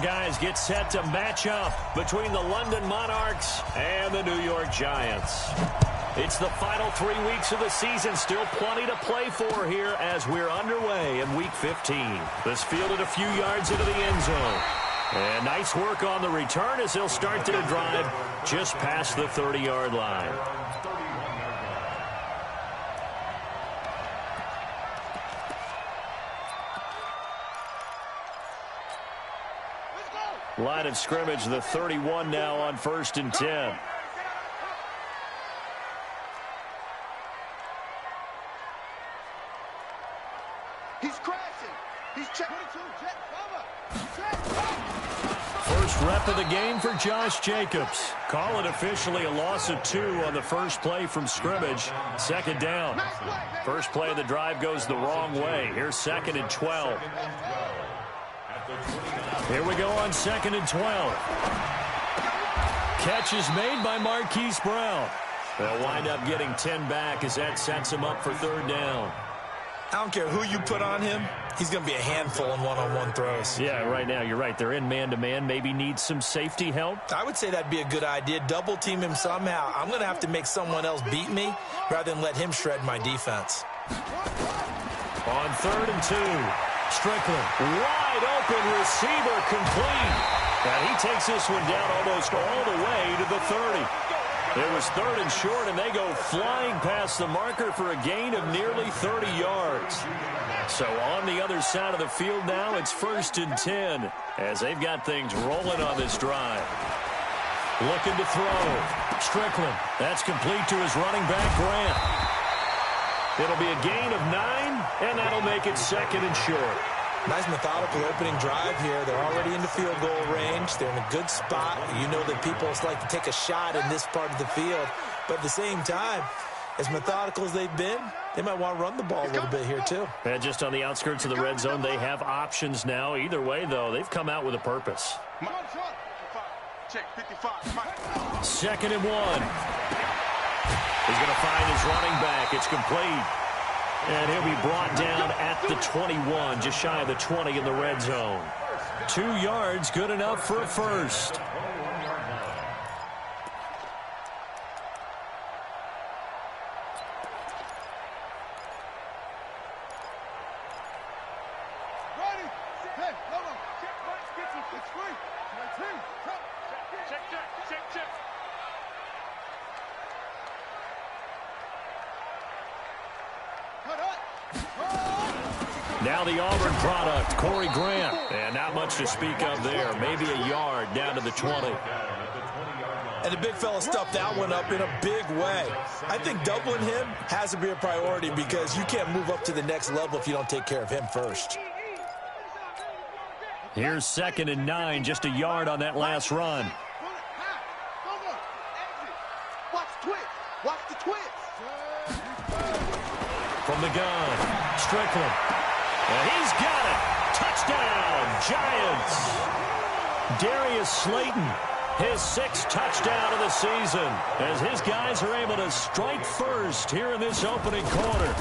guys get set to match up between the London Monarchs and the New York Giants. It's the final 3 weeks of the season. Still plenty to play for here as we're underway in Week 15. This fielded a few yards into the end zone. And nice work on the return as he'll start their drive just past the 30-yard line. Line of scrimmage, the 31 now on 1st and 10. He's crashing. He's checking it. First rep of the game for Josh Jacobs. Call it officially a loss of 2 on the first play from scrimmage. 2nd down. First play of the drive goes the wrong way. Here's 2nd and 12. Here we go on 2nd and 12. Catch is made by Marquise Brown. They'll wind up getting 10 back as that sets him up for 3rd down. I don't care who you put on him. He's going to be a handful in one-on-one throws. Yeah, right now you're right. They're in man-to-man. Maybe need some safety help. I would say that'd be a good idea. Double team him somehow. I'm going to have to make someone else beat me rather than let him shred my defense. On 3rd and 2. Strickland, wide open receiver, complete. And he takes this one down almost all the way to the 30. It was 3rd and short, and they go flying past the marker for a gain of nearly 30 yards. So on the other side of the field now, it's 1st and 10 as they've got things rolling on this drive. Looking to throw. Strickland, that's complete to his running back, Grant. It'll be a gain of 9, and that'll make it 2nd and short. Nice methodical opening drive here. They're already in the field goal range. They're in a good spot. You know that people like to take a shot in this part of the field. But at the same time, as methodical as they've been, they might want to run the ball a little bit here too. And just on the outskirts of the red zone, they have options now. Either way, though, they've come out with a purpose. Check 55. 2nd and 1. He's going to find his running back. It's complete. And he'll be brought down at the 21, just shy of the 20 in the red zone. 2 yards, good enough for a first. Now the Auburn product, Corey Grant. And not much to speak of there. Maybe a yard down to the 20. And the big fella stuffed that one up in a big way. I think doubling him has to be a priority because you can't move up to the next level if you don't take care of him first. Here's 2nd and 9, just a yard on that last run. Watch twitch. Watch the twitch. From the gun, Strickland. And he's got it. Touchdown, Giants. Darius Slayton, his 6th touchdown of the season, as his guys are able to strike first here in this opening quarter.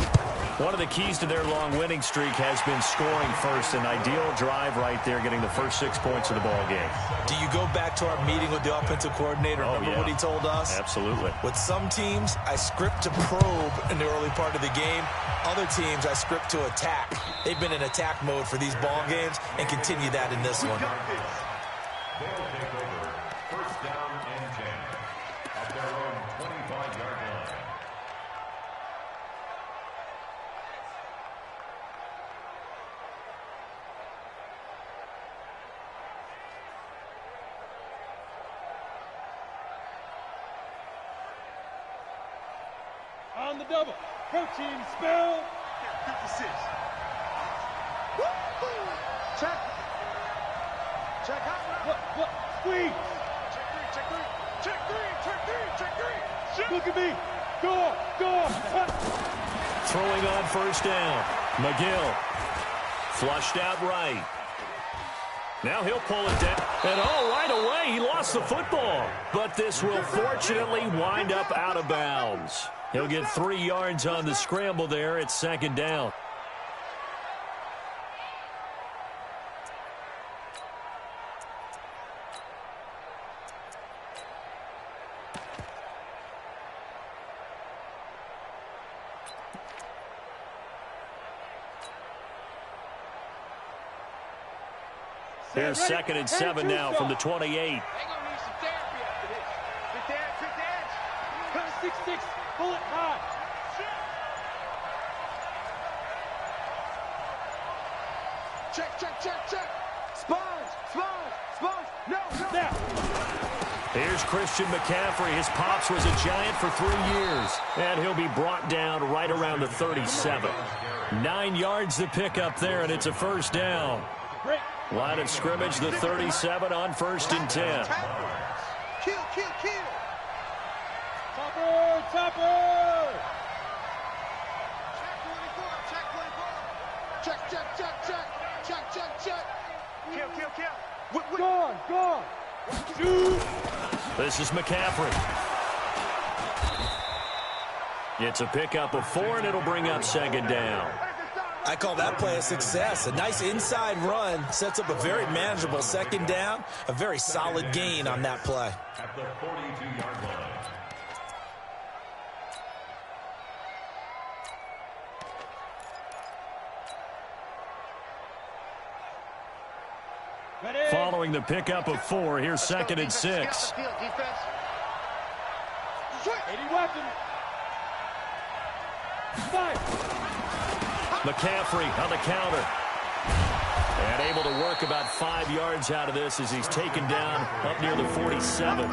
One of the keys to their long winning streak has been scoring first. An ideal drive right there, getting the first 6 points of the ball game. Do you go back to our meeting with the offensive coordinator? Remember what he told us? Absolutely. With some teams, I script to probe in the early part of the game. Other teams, I script to attack. They've been in attack mode for these ball games and continue that in this one. They'll take over 1st down and 10 at their own 25-yard line. On the double. Protein spell. 56. Check. Check out. What? Squeeze. Check 3. Check 3. Check 3. Check 3. Check 3. Look at me. Go. Throwing on 1st down. McGill. Flushed out right. Now he'll pull it down. And right away he lost the football. But this will fortunately wind up out of bounds. He'll get 3 yards on the scramble there. It's 2nd down. Here's 2nd and 7 now from the 28. They're going to need some therapy after this. Big dad. Come 6-6, pull it high. Check. Sponge. No. Now. Here's Christian McCaffrey. His pops was a Giant for 3 years. And he'll be brought down right around the 37. 9 yards to pick up there, and it's a first down. Great. Line of scrimmage, the 37 on 1st and 10. Kill. Topper. Check. Kill. Gone. Shoot. This is McCaffrey. It's a pickup of 4, and it'll bring up 2nd down. I call that play a success. A nice inside run sets up a very manageable 2nd down. A very solid gain on that play. At the 42-yard line. Ready. Following the pickup of 4, here's 2nd and 6. 80 weapon. 5. McCaffrey on the counter. And able to work about 5 yards out of this as he's taken down up near the 47.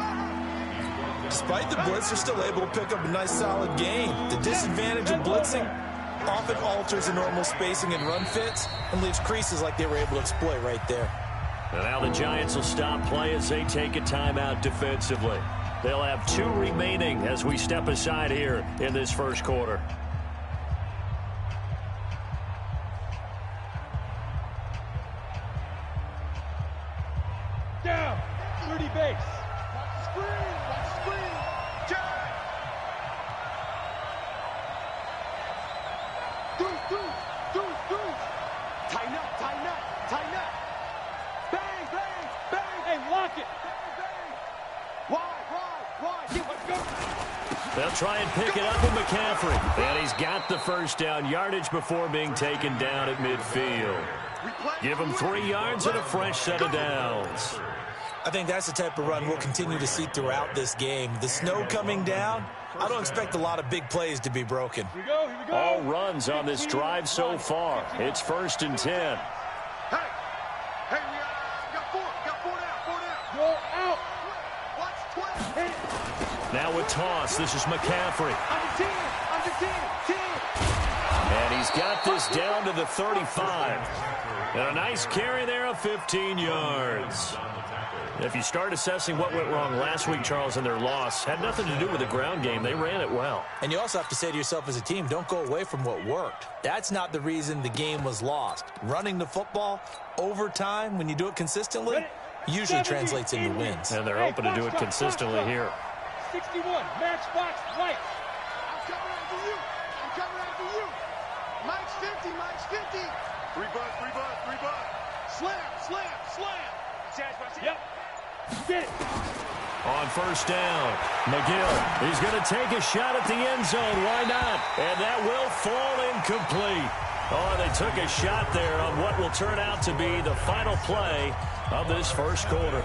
Despite the blitz, they're still able to pick up a nice solid gain. The disadvantage of blitzing often alters the normal spacing and run fits and leaves creases like they were able to exploit right there. And now the Giants will stop play as they take a timeout defensively. They'll have 2 remaining as we step aside here in this first quarter. Down. 30 base. Screen. Jack. Deuce. Tighten up. Bang. Hey, lock it. Why? Let's go. They'll try and pick it up with McCaffrey. And he's got the first down yardage before being taken down at midfield. Give him 3 yards and a fresh set of downs. I think that's the type of run we'll continue to see throughout this game. The snow coming down, I don't expect a lot of big plays to be broken. Here we go. All runs on this drive so far. It's 1st and 10. Hey, we got 4 down. Go out. Watch 12. Hit it. Now with toss, this is McCaffrey. I'm the 10. And he's got this down to the 35. And a nice carry there of 15 yards. If you start assessing what went wrong last week, Charles, in their loss, had nothing to do with the ground game. They ran it well. And you also have to say to yourself as a team, don't go away from what worked. That's not the reason the game was lost. Running the football over time, when you do it consistently, usually translates into wins. And they're hoping to do it consistently here. 61, matchbox, right. I'm coming after you. Mike's 50. 3 bucks. Slam. Yep. Get it. On first down, McGill, he's going to take a shot at the end zone. Why not? And that will fall incomplete. Oh, they took a shot there on what will turn out to be the final play of this first quarter.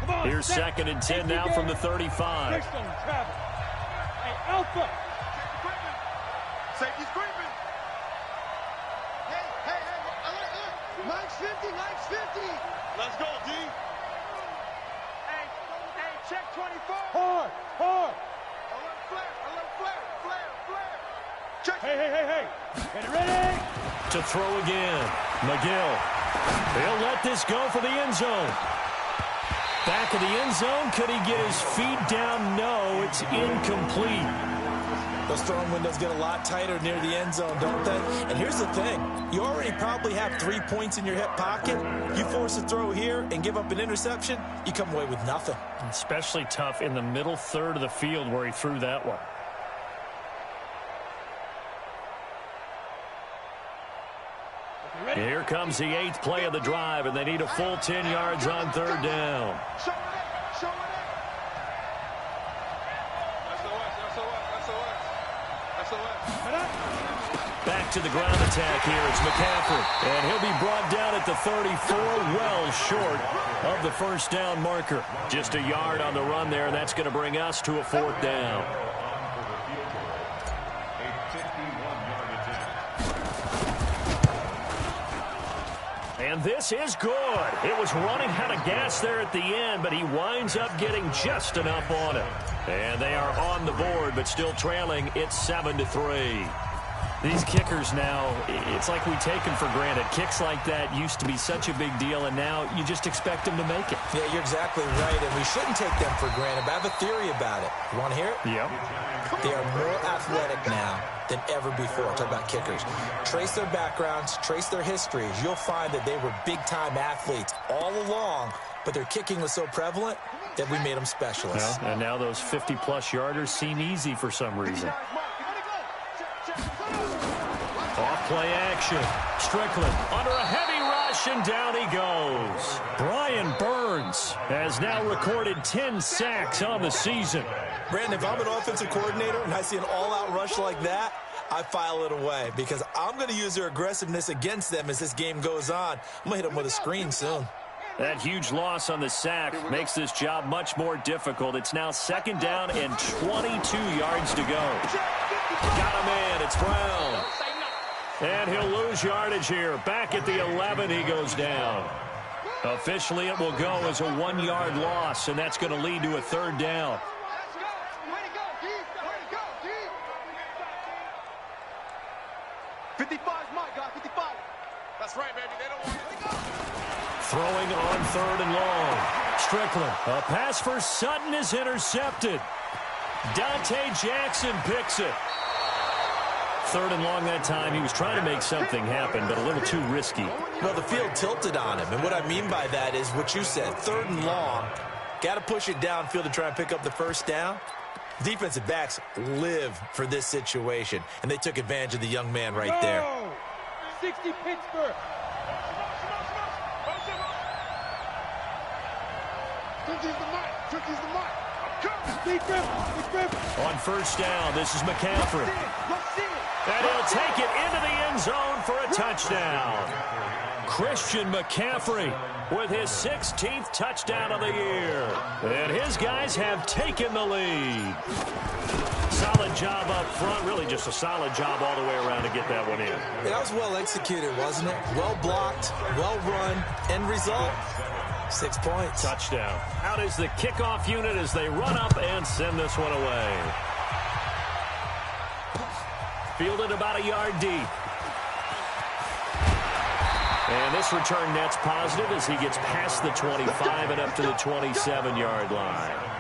Come on, Here's 2nd and 10 now from the 35. Next on travel. Hey, Alpha. Safety's creeping. Hey, alert. Mike's 50. Let's go, D. Hey, check 24. Hard. Alert flare. Check. Hey. Get ready. To throw again, McGill. He'll let this go for the end zone. Back of the end zone. Could he get his feet down? No, it's incomplete. Those throwing windows get a lot tighter near the end zone, don't they? And here's the thing. You already probably have 3 points in your hip pocket. You force a throw here and give up an interception, you come away with nothing. Especially tough in the middle third of the field where he threw that one. Here comes the 8th play of the drive, and they need a full 10 yards on 3rd down. Show it. SOS. Back to the ground attack here. It's McCaffrey. And he'll be brought down at the 34, well short of the first down marker. Just a yard on the run there, and that's going to bring us to a 4th down. And this is good. It was running out of gas there at the end, but he winds up getting just enough on it. And they are on the board, but still trailing. It's 7-3. These kickers now, it's like we take them for granted. Kicks like that used to be such a big deal, and now you just expect them to make it. Yeah, you're exactly right, and we shouldn't take them for granted, but I have a theory about it. You want to hear it? Yep. They are more athletic now than ever before. Talk about kickers. Trace their backgrounds, trace their histories. You'll find that they were big-time athletes all along, but their kicking was so prevalent that we made them specialists. Well, and now those 50-plus yarders seem easy for some reason. Off-play action. Strickland under a heavy rush, and down he goes. Brian Burns has now recorded 10 sacks on the season. Brandon, if I'm an offensive coordinator and I see an all-out rush like that, I file it away because I'm going to use their aggressiveness against them as this game goes on. I'm going to hit them with a screen soon. That huge loss on the sack makes this job much more difficult. It's now 2nd down and 22 yards to go. Got him in. It's Brown. And he'll lose yardage here. Back at the 11, he goes down. Officially, it will go as a 1-yard loss, and that's going to lead to a 3rd down. That's right, baby. They don't want to go. Throwing on 3rd and long. Strickland. A pass for Sutton is intercepted. Dante Jackson picks it. 3rd and long that time. He was trying to make something happen, but a little too risky. Well, the field tilted on him, and what I mean by that is what you said, 3rd and long. Got to push it downfield to try and pick up the first down. Defensive backs live for this situation, and they took advantage of the young man right there. 60 Pittsburgh. On 1st down, this is McCaffrey. And he'll take it into the end zone for a touchdown. Christian McCaffrey with his 16th touchdown of the year. And his guys have taken the lead. Solid job up front. Really just a solid job all the way around to get that one in. That was well executed, wasn't it? Well blocked, well run. End result, 6 points. Touchdown. Out is the kickoff unit as they run up and send this one away. Fielded about a yard deep. And this return net's positive as he gets past the 25 and up to the 27-yard line.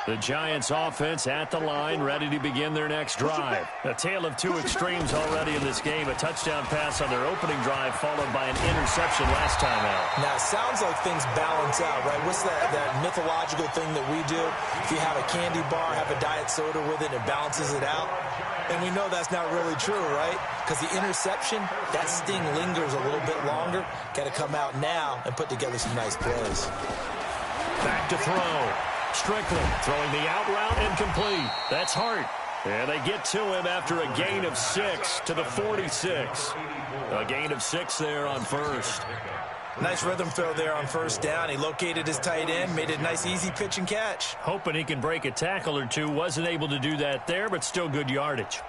The Giants offense at the line, ready to begin their next drive. A tale of two extremes already in this game. A touchdown pass on their opening drive, followed by an interception last time out. Now, it sounds like things balance out, right? What's that mythological thing that we do? If you have a candy bar, have a diet soda with it, it balances it out. And we know that's not really true, right? Because the interception, that sting lingers a little bit longer. Got to come out now and put together some nice plays. Back to throw. Strickland throwing the out route and complete. That's Hart. And they get to him after a gain of 6 to the 46. A gain of 6 there on 1st. Nice rhythm throw there on 1st down. He located his tight end, made it a nice easy pitch and catch. Hoping he can break a tackle or two. Wasn't able to do that there, but still good yardage.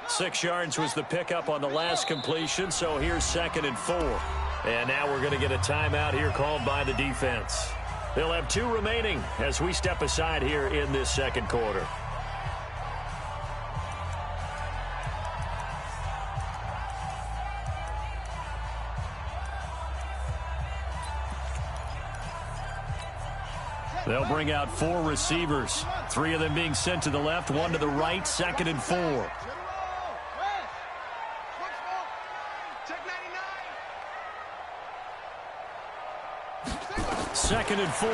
6 yards was the pickup on the last completion, so here's 2nd and 4. And now we're going to get a timeout here called by the defense. They'll have 2 remaining as we step aside here in this 2nd quarter. They'll bring out 4 receivers, 3 of them being sent to the left, 1 to the right, 2nd and 4. 2nd and 4.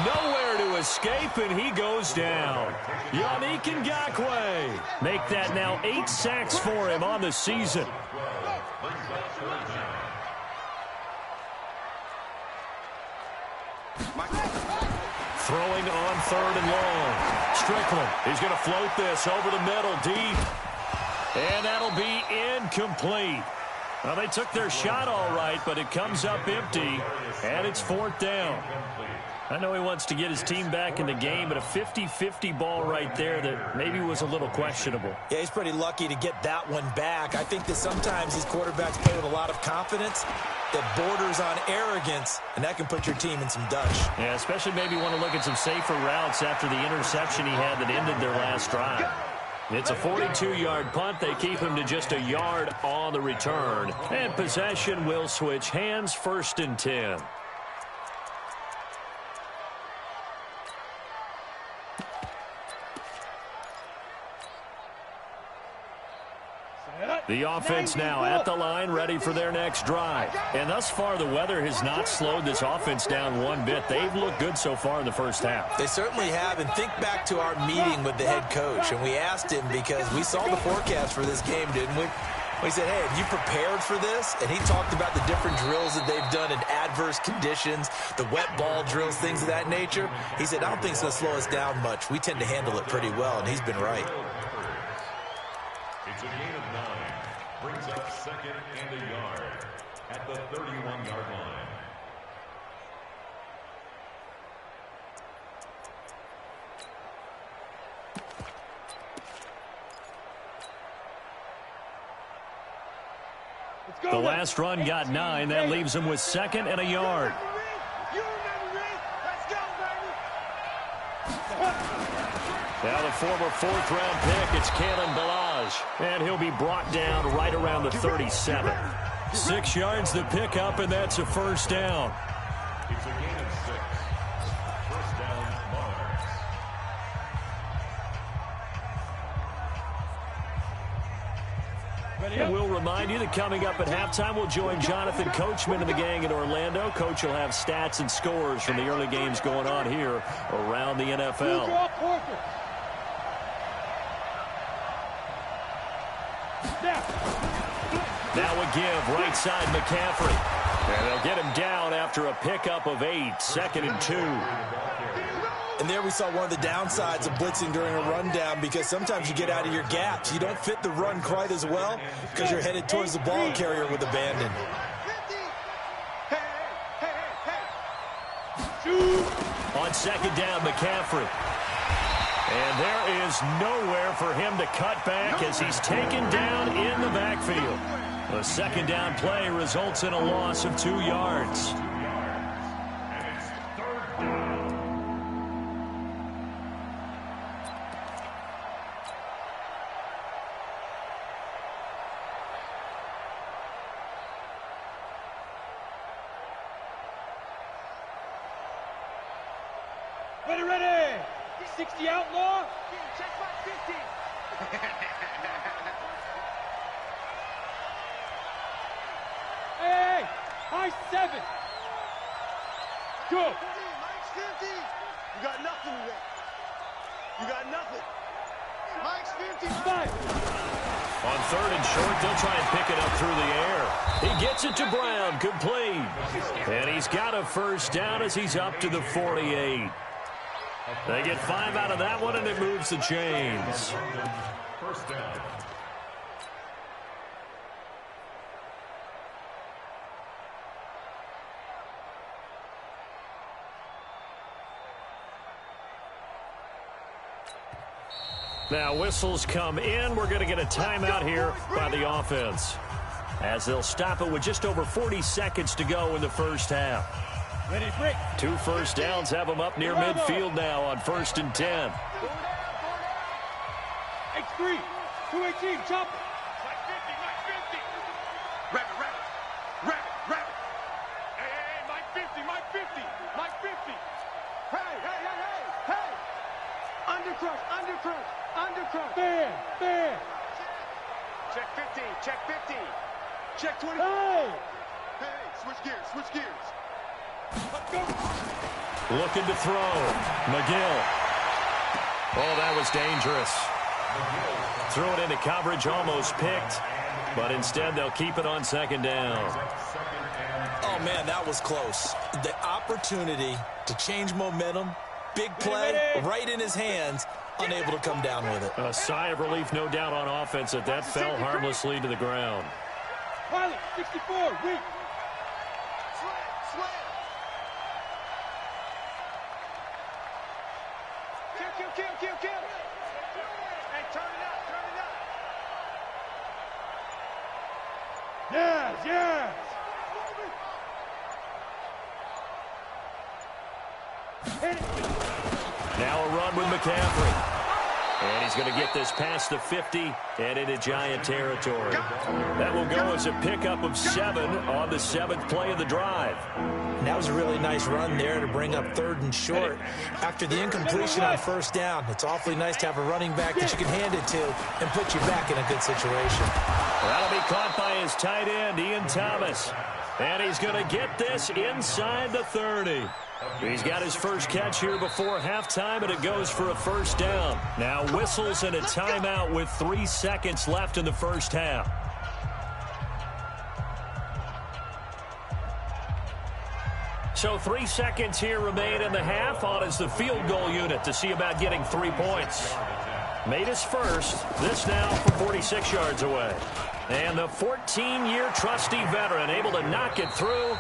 Nowhere to escape, and he goes down. Yannick Ngakoue make that now 8 sacks for him on the season. Throwing on 3rd and long. Strickland, he's going to float this over the middle, deep. And that'll be incomplete. Well, they took their shot all right, but it comes up empty, and it's 4th down. I know he wants to get his team back in the game, but a 50-50 ball right there that maybe was a little questionable. Yeah, he's pretty lucky to get that one back. I think that sometimes these quarterbacks play with a lot of confidence that borders on arrogance, and that can put your team in some dutch. Yeah, especially maybe want to look at some safer routes after the interception he had that ended their last drive. It's a 42-yard punt. They keep him to just a yard on the return. And possession will switch hands, 1st and 10. The offense now at the line, ready for their next drive. And thus far, the weather has not slowed this offense down one bit. They've looked good so far in the first half. They certainly have. And think back to our meeting with the head coach. And we asked him, because we saw the forecast for this game, didn't we? We said, hey, have you prepared for this? And he talked about the different drills that they've done in adverse conditions, the wet ball drills, things of that nature. He said, I don't think it's going to slow us down much. We tend to handle it pretty well, and he's been right. It's a gain of 9. Brings up 2nd and a yard at the 31-yard line. The last run got 9. That leaves him with 2nd and a yard. Now the former 4th-round pick, it's Kalen Balaj. And he'll be brought down right around the 37. 6 yards the pickup, and that's a 1st down. It's a gain of 6. 1st down, Monarchs. And we'll remind you that coming up at halftime, we'll join Jonathan Coachman and the gang in Orlando. Coach will have stats and scores from the early games going on here around the NFL. Now a give, right side McCaffrey. And they'll get him down after a pickup of 8, 2nd and 2. And there we saw one of the downsides of blitzing during a rundown, because sometimes you get out of your gaps. You don't fit the run quite as well because you're headed towards the ball carrier with abandon. On 2nd down, McCaffrey. And there is nowhere for him to cut back as he's taken down in the backfield. The 2nd down play results in a loss of 2 yards. And it's 3rd down. Ready. 60 outlaw. Check my 50. Hey, high 7. Go. Mike's 50. You got nothing today. You got nothing. Mike's 55. On 3rd and short, they'll try and pick it up through the air. He gets it to Brown, complete. And he's got a 1st down as he's up to the 48. They get 5 out of that one, and it moves the chains. 1st down. Now whistles come in. We're going to get a timeout here by the offense, as they'll stop it with just over 40 seconds to go in the first half. Ready, break. 2 first downs have them up near midfield now on 1st and 10. X3, 218, chop. Mike 50. Wrap it. Hey, Mike 50. Mike 50. Hey. Undercrush. Fair. Check 50. Check 20. Hey. Switch gears. Let's go. Looking to throw. McGill. Oh, that was dangerous. Threw it into coverage, almost picked, but instead they'll keep it on 2nd down. 2nd and Oh, man, that was close. The opportunity to change momentum, big play, right in his hands, unable to come down with it. A sigh of relief, no doubt, on offense that fell harmlessly to the ground. Pilot, 64, weak. Slam. Kill. Hey, turn it up. Yes. Hit it. Now a run with McCaffrey. And he's going to get this past the 50 and into Giant territory. That will go as a pickup of 7 on the 7th play of the drive. And that was a really nice run there to bring up 3rd and short. After the incompletion on 1st down, it's awfully nice to have a running back that you can hand it to and put you back in a good situation. That'll be caught by his tight end, Ian Thomas. And he's going to get this inside the 30. He's got his first catch here before halftime, and it goes for a 1st down. Now whistles and a timeout with 3 seconds left in the 1st half. So 3 seconds here remain in the half. On is the field goal unit to see about getting 3 points. Made his first. This now from 46 yards away. And the 14-year trusty veteran able to knock it through.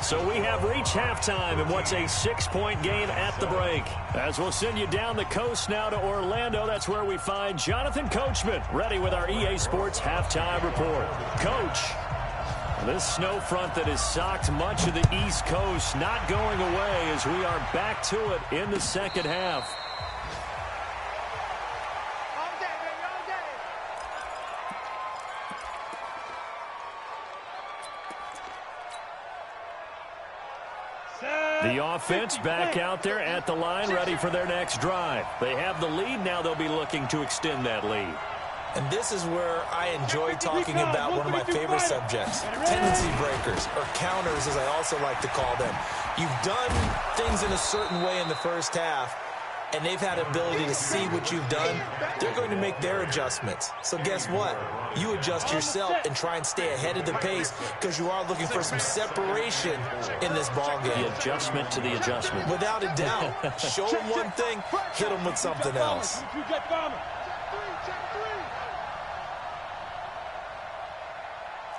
So we have reached halftime in what's a 6-point game at the break. As we'll send you down the coast now to Orlando, that's where we find Jonathan Coachman ready with our EA Sports halftime report. Coach, this snow front that has socked much of the East Coast not going away as we are back to it in the 2nd half. The offense back out there at the line, ready for their next drive. They have the lead. Now they'll be looking to extend that lead. And this is where I enjoy talking about one of my favorite subjects, tendency breakers, or counters as I also like to call them. You've done things in a certain way in the 1st half, and they've had ability to see what you've done. They're going to make their adjustments. So guess what? You adjust yourself and try and stay ahead of the pace because you are looking for some separation in this ball game. The adjustment to the adjustment. Without a doubt. Show them one thing, hit them with something else.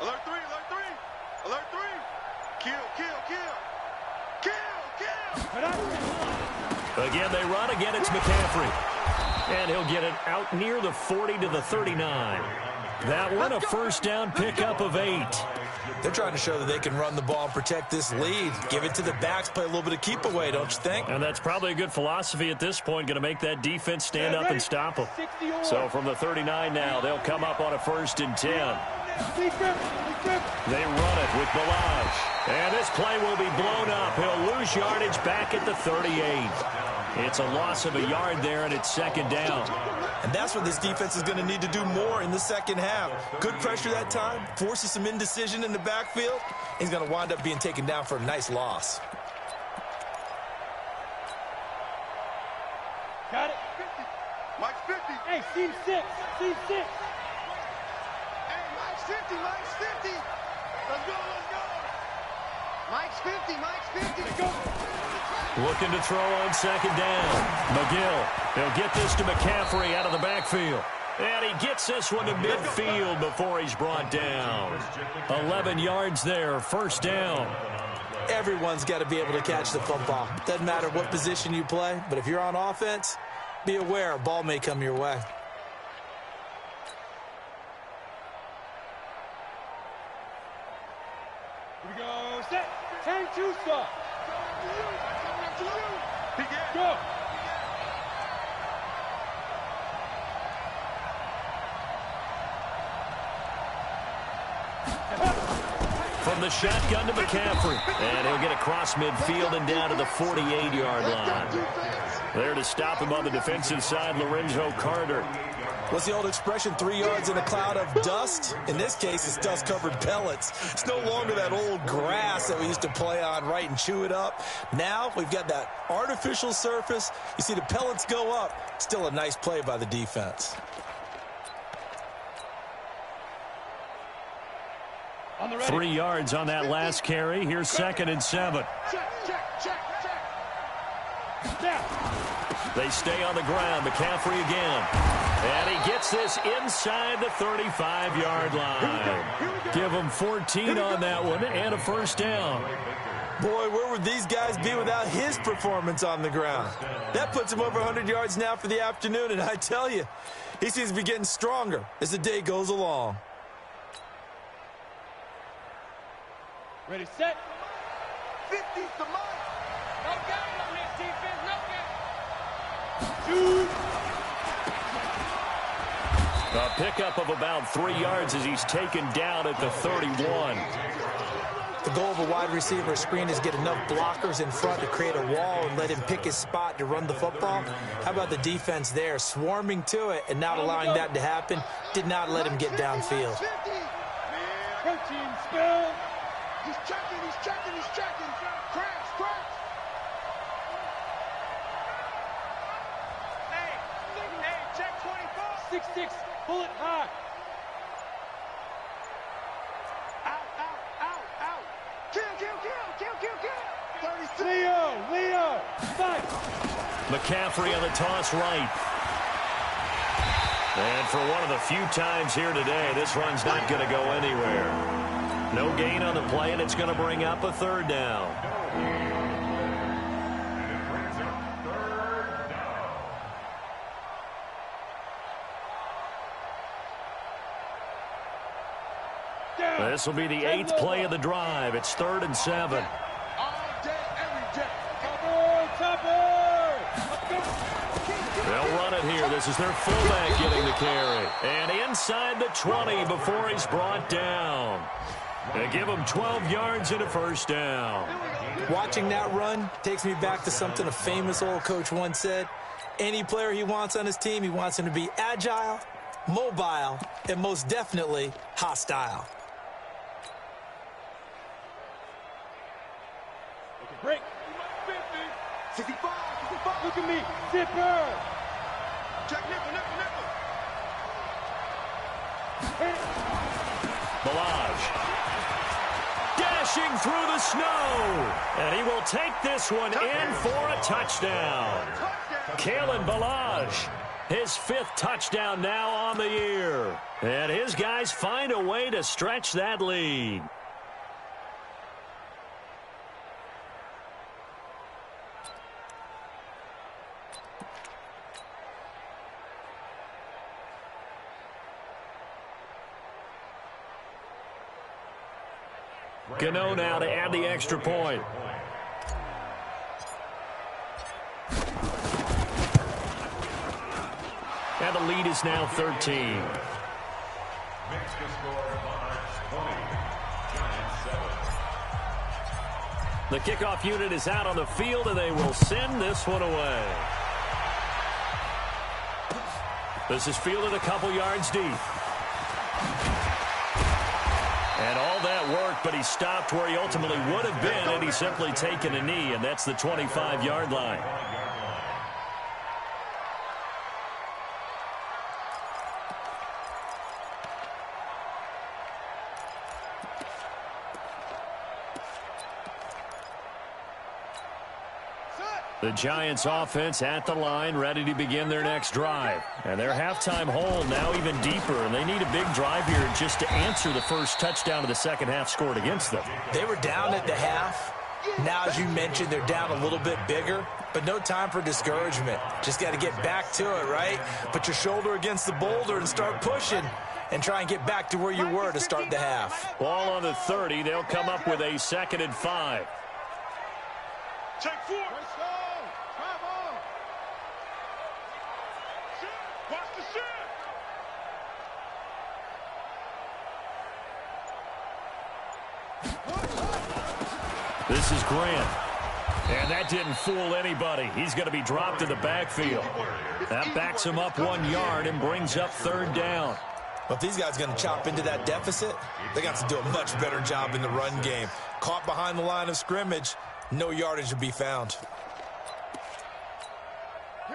Alert 3. Kill. Again, they run. Again, it's McCaffrey. And he'll get it out near the 40 to the 39. That one, a 1st down pickup of 8. They're trying to show that they can run the ball and protect this lead. Give it to the backs, play a little bit of keep away, don't you think? And that's probably a good philosophy at this point, going to make that defense stand up and stop them. So from the 39 now, they'll come up on a 1st and 10. They run it with Balaj. And this play will be blown up. He'll lose yardage back at the 38. It's a loss of a yard there, and it's 2nd down. And that's what this defense is going to need to do more in the 2nd half. Good pressure that time, forces some indecision in the backfield. He's going to wind up being taken down for a nice loss. Got it. Mike's 50. Hey, seam 6. Hey, Mike's 50. Let's go. Mike's 50. Let's go. Looking to throw on 2nd down. McGill. He'll get this to McCaffrey out of the backfield. And he gets this one to midfield before he's brought down. 11 yards there, 1st down. Everyone's got to be able to catch the football. Doesn't matter what position you play, but if you're on offense, be aware a ball may come your way. Here we go. Set. 10-2 stop. Go. From the shotgun to McCaffrey. And he'll get across midfield and down to the 48-yard line. There to stop him on the defensive side, Lorenzo Carter. What's the old expression, 3 yards in a cloud of dust? In this case, it's dust-covered pellets. It's no longer that old grass that we used to play on, right, and chew it up. Now we've got that artificial surface. You see the pellets go up. Still a nice play by the defense. On the ready. 3 yards on that last carry. Here's 2nd and 7. Check. Snap. They stay on the ground. McCaffrey again. And he gets this inside the 35-yard line. Give him 14 on that one and a first down. Boy, where would these guys be without his performance on the ground? That puts him over 100 yards now for the afternoon, and I tell you, he seems to be getting stronger as the day goes along. Ready, set. 50's the mark. No game on this defense, no game. Shoot. A pickup of about 3 yards as he's taken down at the 31. The goal of a wide receiver screen is get enough blockers in front to create a wall and let him pick his spot to run the football. How about the defense there, swarming to it and not allowing that to happen? Did not let him get downfield. 50. Protein spill. He's checking. Crash. Hey, check 24. 6-6, bullet high. Out. Kill. 36. Leo, fight. McCaffrey on the toss right. And for one of the few times here today, this run's not going to go anywhere. No gain on the play, and it's going to bring up a 3rd down. This will be the 8th play of the drive. It's 3rd and 7. All day, every day. Topper. They'll run it here. This is their fullback getting the carry. And inside the 20 before he's brought down. They give him 12 yards and a first down. Watching that run takes me back to something a famous old coach once said. Any player he wants on his team, he wants him to be agile, mobile, and most definitely hostile. Break. 65. Look at me. Zipper. Check nickel. Balaj dashing through the snow. And he will take this one in for a touchdown. Kalen Balaj, his 5th touchdown now on the year. And his guys find a way to stretch that lead. Gano now to add the extra point. And the lead is now 13. Makes the score Monarchs 20, Giants 7. The kickoff unit is out on the field, and they will send this one away. This is fielded a couple yards deep. And all that work, but he stopped where he ultimately would have been, and he's simply taken a knee, and that's the 25-yard line. The Giants offense at the line, ready to begin their next drive. And their halftime hole now even deeper, and they need a big drive here just to answer the first touchdown of the second half scored against them. They were down at the half. Now, as you mentioned, they're down a little bit bigger, but no time for discouragement. Just got to get back to it, right? Put your shoulder against the boulder and start pushing and try and get back to where you were to start the half. Ball on the 30. They'll come up with a 2nd and 5. Check 4. Watch the shit. This is Grant. And that didn't fool anybody. He's going to be dropped in the backfield. That backs him up 1 yard and brings up 3rd down. But if these guys are going to chop into that deficit, they got to do a much better job in the run game. Caught behind the line of scrimmage, no yardage to be found.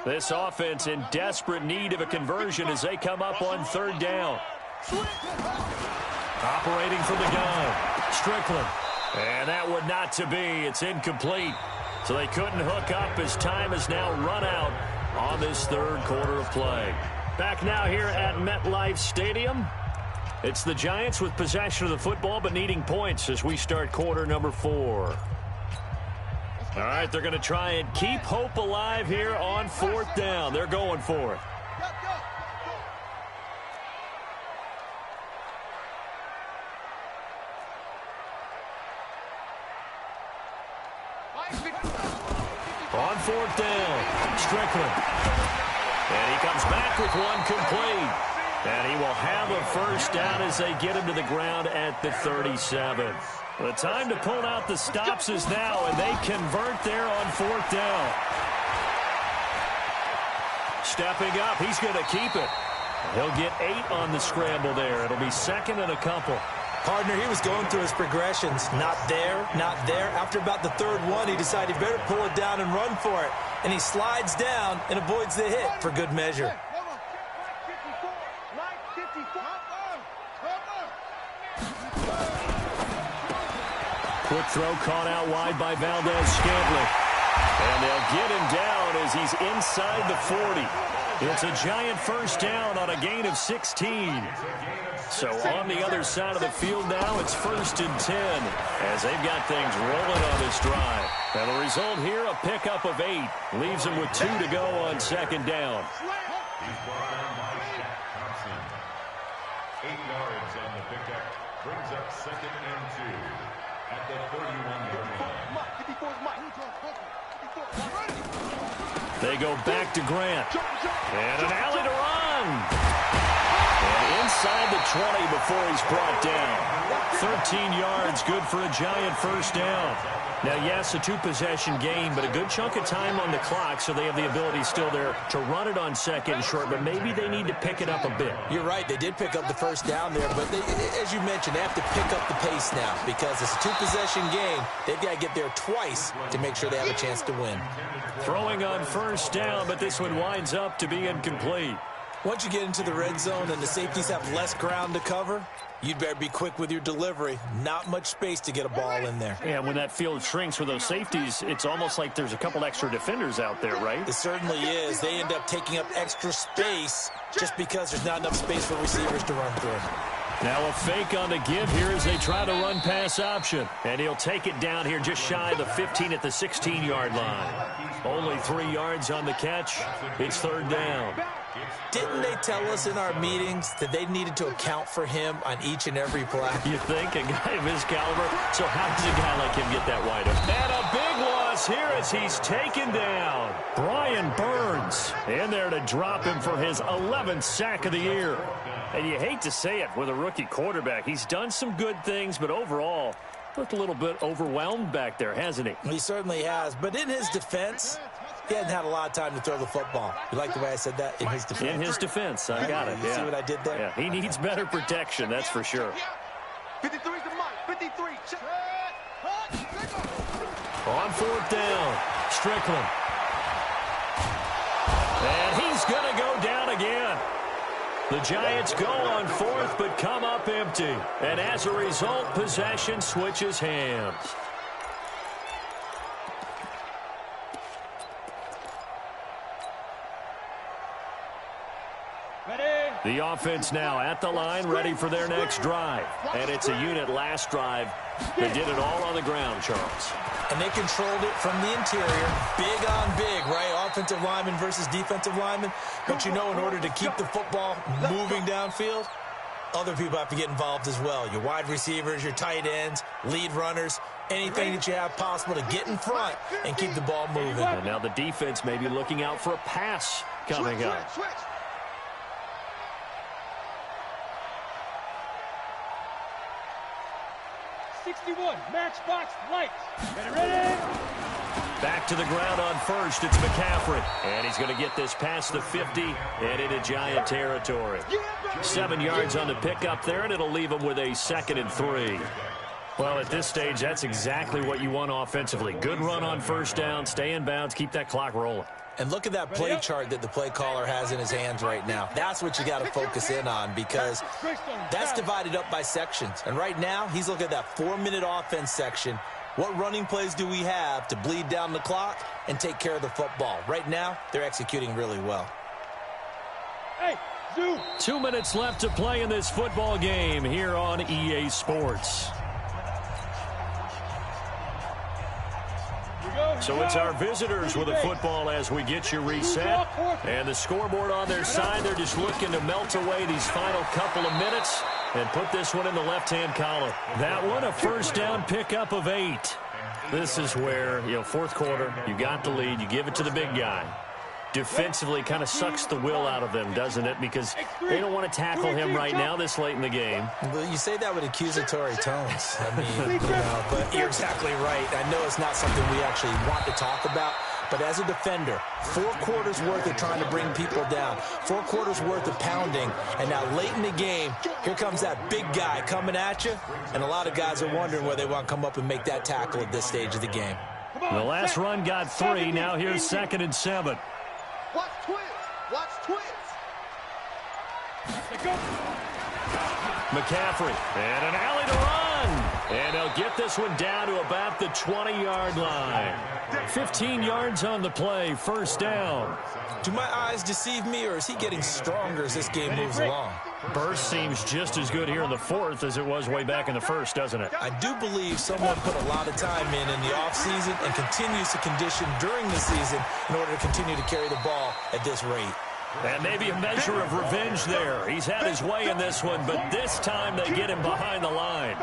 This offense in desperate need of a conversion as they come up on 3rd down. Operating from the gun. Strickland. And that would not to be. It's incomplete. So they couldn't hook up as time has now run out on this third quarter of play. Back now here at MetLife Stadium. It's the Giants with possession of the football but needing points as we start quarter number 4. All right, they're going to try and keep hope alive here on 4th down. They're going for it. On 4th down, Strickland. And he comes back with one complete. And he will have a first down as they get him to the ground at the 37. The time to pull out the stops is now, and they convert there on 4th down. Stepping up, he's going to keep it. He'll get 8 on the scramble there. It'll be 2nd and a couple. Partner, he was going through his progressions. Not there, not there. After about the 3rd one, he decided he better pull it down and run for it. And he slides down and avoids the hit for good measure. Quick throw caught out wide by Valdez-Scantling. And they'll get him down as he's inside the 40. It's a Giant first down on a gain of 16. So on the other side of the field now, it's 1st and 10 as they've got things rolling on this drive. And the result here, a pickup of 8. Leaves them with 2 to go on 2nd down. He's brought down by Shaq Thompson. 8 yards on the pickup. Brings up 2nd and 2 at the 31-yard line. They go back to Grant. And an alley to run. And inside the 20 before he's brought down. 13 yards, good for a Giant first down. Now, yes, a 2-possession game, but a good chunk of time on the clock, so they have the ability still there to run it on 2nd and short, but maybe they need to pick it up a bit. You're right. They did pick up the first down there, but they, as you mentioned, they have to pick up the pace now because it's a 2-possession game. They've got to get there twice to make sure they have a chance to win. Throwing on first down, but this one winds up to be incomplete. Once you get into the red zone and the safeties have less ground to cover, you'd better be quick with your delivery. Not much space to get a ball in there. Yeah, when that field shrinks with those safeties, it's almost like there's a couple extra defenders out there, right? It certainly is. They end up taking up extra space just because there's not enough space for receivers to run through. Now a fake on the give here as they try to run pass option. And he'll take it down here just shy of the 15 at the 16-yard line. Only 3 yards on the catch. It's 3rd down. Didn't they tell us in our meetings that they needed to account for him on each and every play? You think? A guy of his caliber? So how does a guy like him get that wide open? And a big loss here as he's taken down. Brian Burns in there to drop him for his 11th sack of the year. And you hate to say it with a rookie quarterback. He's done some good things, but overall, looked a little bit overwhelmed back there, hasn't he? He certainly has. But in his defense, he hadn't had a lot of time to throw the football. You like the way I said that? In his defense. In his defense. I got it. You see what I did there? Yeah, he needs better protection, that's for sure. 53 to Mike. 53. On 4th down, Strickland. And he's going to go down again. The Giants go on 4th, but come up empty. And as a result, possession switches hands. The offense now at the line, ready for their next drive. And it's a unit last drive. They did it all on the ground, Charles. And they controlled it from the interior. Big on big, right? Offensive lineman versus defensive lineman. But you know, in order to keep the football moving downfield, other people have to get involved as well. Your wide receivers, your tight ends, lead runners, anything that you have possible to get in front and keep the ball moving. And now the defense may be looking out for a pass coming up. 61, matchbox lights. Ready? Back to the ground on first. It's McCaffrey. And he's going to get this past the 50 and into Giant territory. 7 yards on the pickup there, and it'll leave him with a 2nd and 3. Well, at this stage, that's exactly what you want offensively. Good run on first down, stay in bounds, keep that clock rolling. And look at that play chart that the play caller has in his hands right now. That's what you got to focus in on, because that's divided up by sections. And right now, he's looking at that 4-minute offense section. What running plays do we have to bleed down the clock and take care of the football? Right now, they're executing really well. Hey, Gywu. 2 minutes left to play in this football game here on EA Sports. So it's our visitors with the football as we get you reset. And the scoreboard on their side, they're just looking to melt away these final couple of minutes and put this one in the left-hand column. That one, a first down pickup of 8. This is where, fourth quarter, you got the lead, you give it to the big guy. Defensively kind of sucks the will out of them, doesn't it? Because they don't want to tackle him right now this late in the game. Well, you say that with accusatory tones. I mean, but you're exactly right. I know it's not something we actually want to talk about, but as a defender, 4 quarters worth of trying to bring people down, 4 quarters worth of pounding, and now late in the game, here comes that big guy coming at you, and a lot of guys are wondering whether they want to come up and make that tackle at this stage of the game. The last run got 3. Now here's 2nd and 7. Watch twins. Watch twins. McCaffrey, and an alley to run. And they'll get this one down to about the 20-yard line. 15 yards on the play, first down. Do my eyes deceive me, or is he getting stronger as this game moves along? Burst seems just as good here in the fourth as it was way back in the first, doesn't it? I do believe someone put a lot of time in the offseason and continues to condition during the season in order to continue to carry the ball at this rate. And maybe a measure of revenge there. He's had his way in this one, but this time they get him behind the line.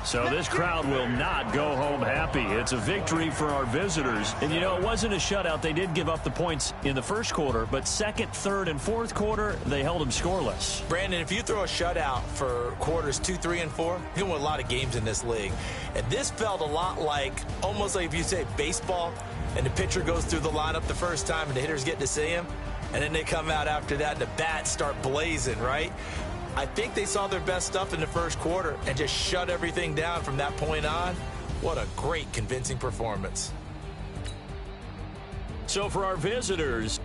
So this crowd will not go home happy. It's a victory for our visitors. And, it wasn't a shutout. They did give up the points in the first quarter, but second, third, and fourth quarter, they held them scoreless. Brandon, if you throw a shutout for quarters 2, 3, and 4, you can win a lot of games in this league. And this felt a lot like, almost like if you say baseball, and the pitcher goes through the lineup the first time and the hitters get to see him, and then they come out after that and the bats start blazing, right? I think they saw their best stuff in the first quarter and just shut everything down from that point on. What a great, convincing performance. So for our visitors,